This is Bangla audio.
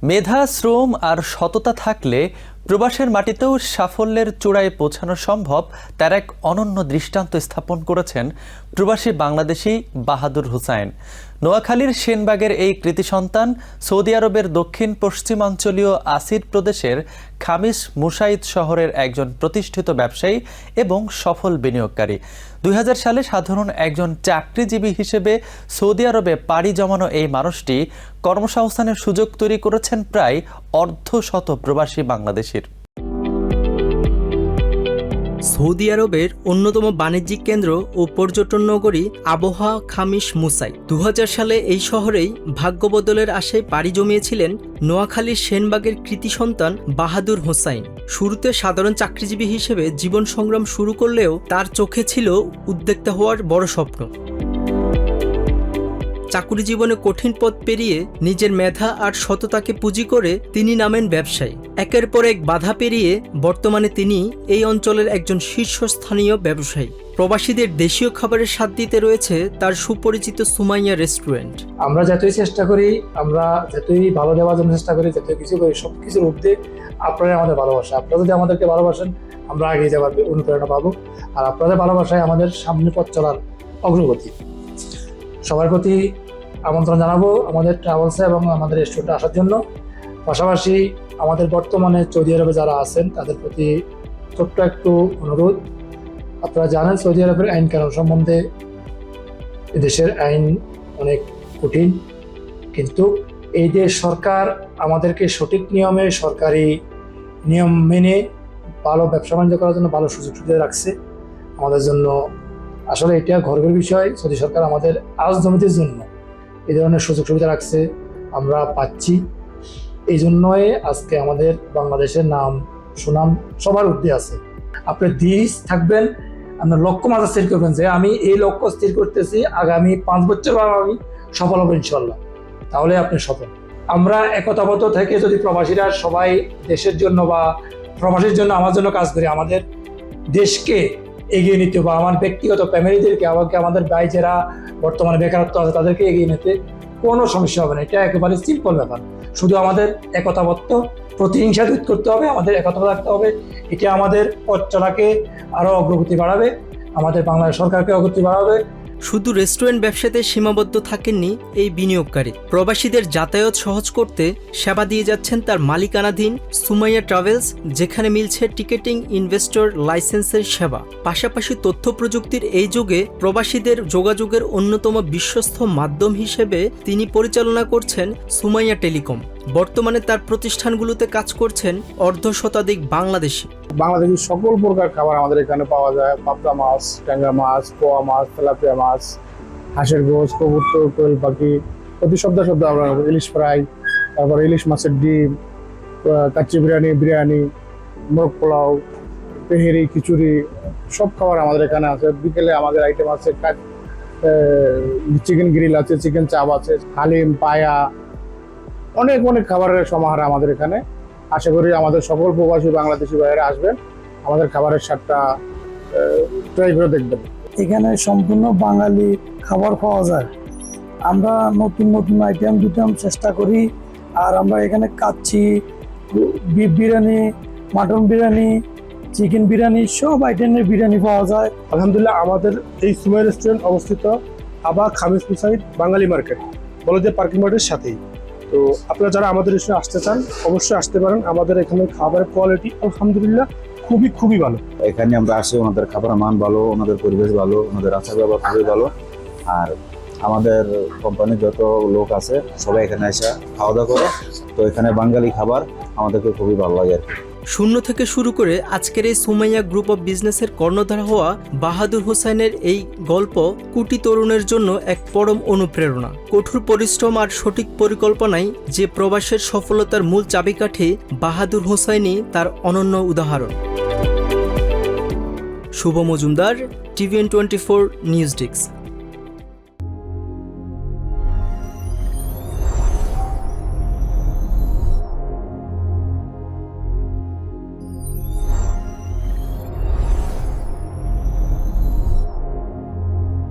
মেধা, শ্রম আর সততা থাকলে প্রবাসের মাটিতেও সাফল্যের চূড়ায় পৌঁছানো সম্ভব, তার এক অনন্য দৃষ্টান্ত স্থাপন করেছেন প্রবাসী বাংলাদেশি বাহাদুর হুসাইন। নোয়াখালীর সেনবাগের এই কৃতি সন্তান সৌদি আরবের দক্ষিণ পশ্চিমাঞ্চলীয় আসির প্রদেশের খামিস মুসাইদ শহরের একজন প্রতিষ্ঠিত ব্যবসায়ী এবং সফল বিনিয়োগকারী। 2000 সালে সাধারণ একজন চাকরিজীবী হিসেবে সৌদি আরবে পাড়ি জমানো এই মানুষটি কর্মসংস্থানের সুযোগ তৈরি করেছেন প্রায় অর্ধশত প্রবাসী বাংলাদেশির। সৌদি আরবের অন্যতম বাণিজ্যিক কেন্দ্র ও পর্যটন নগরী আবহা খামিস মুসাই। 2000 সালে এই শহরেই ভাগ্যবদলের আশায় পাড়ি জমিয়েছিলেন নোয়াখালীর সেনবাগের কৃতি সন্তান বাহাদুর হোসাইন। শুরুতে সাধারণ চাকরিজীবী হিসেবে জীবন সংগ্রাম শুরু করলেও তার চোখে ছিল উদ্যোক্তা হওয়ার বড় স্বপ্ন। চাকুরি জীবনে কঠিন পথ পেরিয়ে নিজের মেধা আর সততাকে পুঁজি করে তিনি নামেন ব্যবসায়ী। একের পর এক বাধা পেরিয়ে বর্তমানে তিনি এই অঞ্চলের একজন শীর্ষস্থানীয় ব্যবসায়ী। প্রবাসীদের দেশীয় খাবারের স্বাদ দিতে রয়েছে তার সুপরিচিত সুমাইয়া রেস্টুরেন্ট। আমরা যতই চেষ্টা করি, আমরা যতই ভালো দেওয়ার জন্য চেষ্টা করি, যত কিছু করি, সবকিছুর ঊর্ধ্বে আপনারাই আমাদের ভালোবাসা। আপনারা যদি আমাদেরকে ভালোবাসেন, আমরা এগিয়ে যাওয়ার অনুপ্রেরণা পাবো। আর আপনাদের ভালোবাসায় আমাদের সামনে পথ চলার অগ্রগতি। সবার প্রতি আমন্ত্রণ জানাবো আমাদের ট্রাভেলসে এবং আমাদের রেস্টুরেন্টে আসার জন্য। পাশাপাশি আমাদের বর্তমানে সৌদি আরবে যারা আছেন তাদের প্রতি ছোট্ট একটু অনুরোধ। আপনারা জানেন সৌদি আরবের আইন কানুন সম্বন্ধে দেশের আইন অনেক কঠিন, কিন্তু এই যে সরকার আমাদেরকে সঠিক নিয়মে, সরকারি নিয়ম মেনে ভালো ব্যবসা বাণিজ্য করার জন্য ভালো সুযোগ সুবিধা রাখছে আমাদের জন্য। আসলে এটা গর্বের বিষয়, সৌদি সরকার আমাদের আজ জমিদের জন্য এই ধরনের সুযোগ সুবিধা রাখছে, আমরা পাচ্ছি। এই জন্যই আজকে আমাদের বাংলাদেশের নাম সুনাম সবার ঊর্ধ্বে আছে। আপনি ধীর থাকবেন, আপনার লক্ষ্য মাথা স্থির করবেন যে আমি এই লক্ষ্য স্থির করতেছি, আগামী 5 বছর আমি সফল হব ইনশাল্লাহ, তাহলে আপনি সফল। আমরা একতাবদ্ধ থেকে যদি প্রবাসীরা সবাই দেশের জন্য বা প্রবাসীর জন্য আমার জন্য কাজ করি, আমাদের দেশকে এগিয়ে নিতে বা আমার ব্যক্তিগত ফ্যামিলিদেরকে, আমাদের ভাই যারা বর্তমানে বেকারত্ব আছে তাদেরকে এগিয়ে নিতে কোনো সমস্যা হবে না। এটা একেবারে সিম্পল ব্যাপার। শুধু আমাদের একতাবদ্ধ, প্রতিহিংসা দূর করতে হবে, আমাদের একতা রাখতে হবে। এটা আমাদের পথ চলাকে আরও অগ্রগতি বাড়াবে, আমাদের বাংলাদেশ সরকারকে অগ্রগতি বাড়াবে। শুধু রেস্টুরেন্ট ব্যবসাতে সীমাবদ্ধ থাকেননি এই বিনিয়োগকারী। প্রবাসীদের যাতায়াত সহজ করতে সেবা দিয়ে যাচ্ছেন তার মালিকানাধীন সুমাইয়া ট্রাভেলস, যেখানে মিলছে টিকেটিং, ইনভেস্টর লাইসেন্সের সেবা। পাশাপাশি তথ্য প্রযুক্তির এই যুগে প্রবাসীদের যোগাযোগের অন্যতম বিশ্বস্ত মাধ্যম হিসেবে তিনি পরিচালনা করছেন সুমাইয়া টেলিকম। বর্তমানে তার প্রতিষ্ঠানগুলোতে কাজ করছেন অর্ধশতাধিক বাংলাদেশি। বাংলাদেশের সকল প্রকার খাবার আমাদের এখানে পাওয়া যায়। পাবদা মাছ, ট্যাংরা মাছ, পোয়া মাছ, তেলাপিয়া মাছ, হাঁসের গোস, কবুতর, কোয়েল পাখি, প্রতি সপ্তাহে আমরা ইলিশ ফ্রাই, তারপর ইলিশ মাছের ডিম, কাচ্চি বিরিয়ানি, মোরগ পোলাও, তেহেরি, খিচুড়ি, সব খাবার আমাদের এখানে আছে। বিকেলে আমাদের আইটেম আছে চিকেন গ্রিল আছে, চিকেন চাপ আছে, হালিম, পায়া, অনেক খাবারের সমাহার আমাদের এখানে। আশা করি আমাদের সকল প্রবাসী বাংলাদেশি ভাইয়েরা আসবেন, আমাদের খাবারের স্বাদটা ট্রাই করে দেখবেন। এখানে সম্পূর্ণ বাঙালি খাবার পাওয়া যায়। আমরা নতুন আইটেম চেষ্টা করি। আর আমরা এখানে kacchi, beef biryani, mutton biryani, chicken biryani, সব আইটেমের বিরিয়ানি পাওয়া যায়। আলহামদুলিল্লাহ, আমাদের এই সুমাইয়া রেস্টুরেন্ট অবস্থিত আবা খামিস মুসাইদ বাঙালি মার্কেট, বলদে পার্কিং মার্কেটের সাথেই। তো আপনারা যারা আমাদের রেস্টুরেন্টে আসতে চান অবশ্যই আসতে পারেন। আমাদের এখানে খাবারের কোয়ালিটি আলহামদুলিল্লাহ খুবই ভালো। এখানে আমরা আসি, ওনাদের খাবারের মান ভালো, ওনাদের পরিবেশ ভালো, ওনাদের আচার ব্যবহার খুবই ভালো। আর আমাদের কোম্পানির যত লোক আছে সবাই এখানে এসে খাওয়া দাওয়া করে। তো এখানে বাঙালি খাবার আমাদেরকে খুবই ভালো লাগে আর কি। শূন্য থেকে শুরু করে আজকের এই সুমাইয়া গ্রুপ অফ বিজনেসের কর্ণধার হওয়া বাহাদুর হোসেনের এই গল্প কোটি তরুণের জন্য এক পরম অনুপ্রেরণা। কঠোর পরিশ্রম আর সঠিক পরিকল্পনাই যে প্রবাসের সফলতার মূল চাবিকাঠি, বাহাদুর হোসেনই তার অনন্য উদাহরণ। শুভ মজুমদার, TVN24 নিউজ ডেস্ক।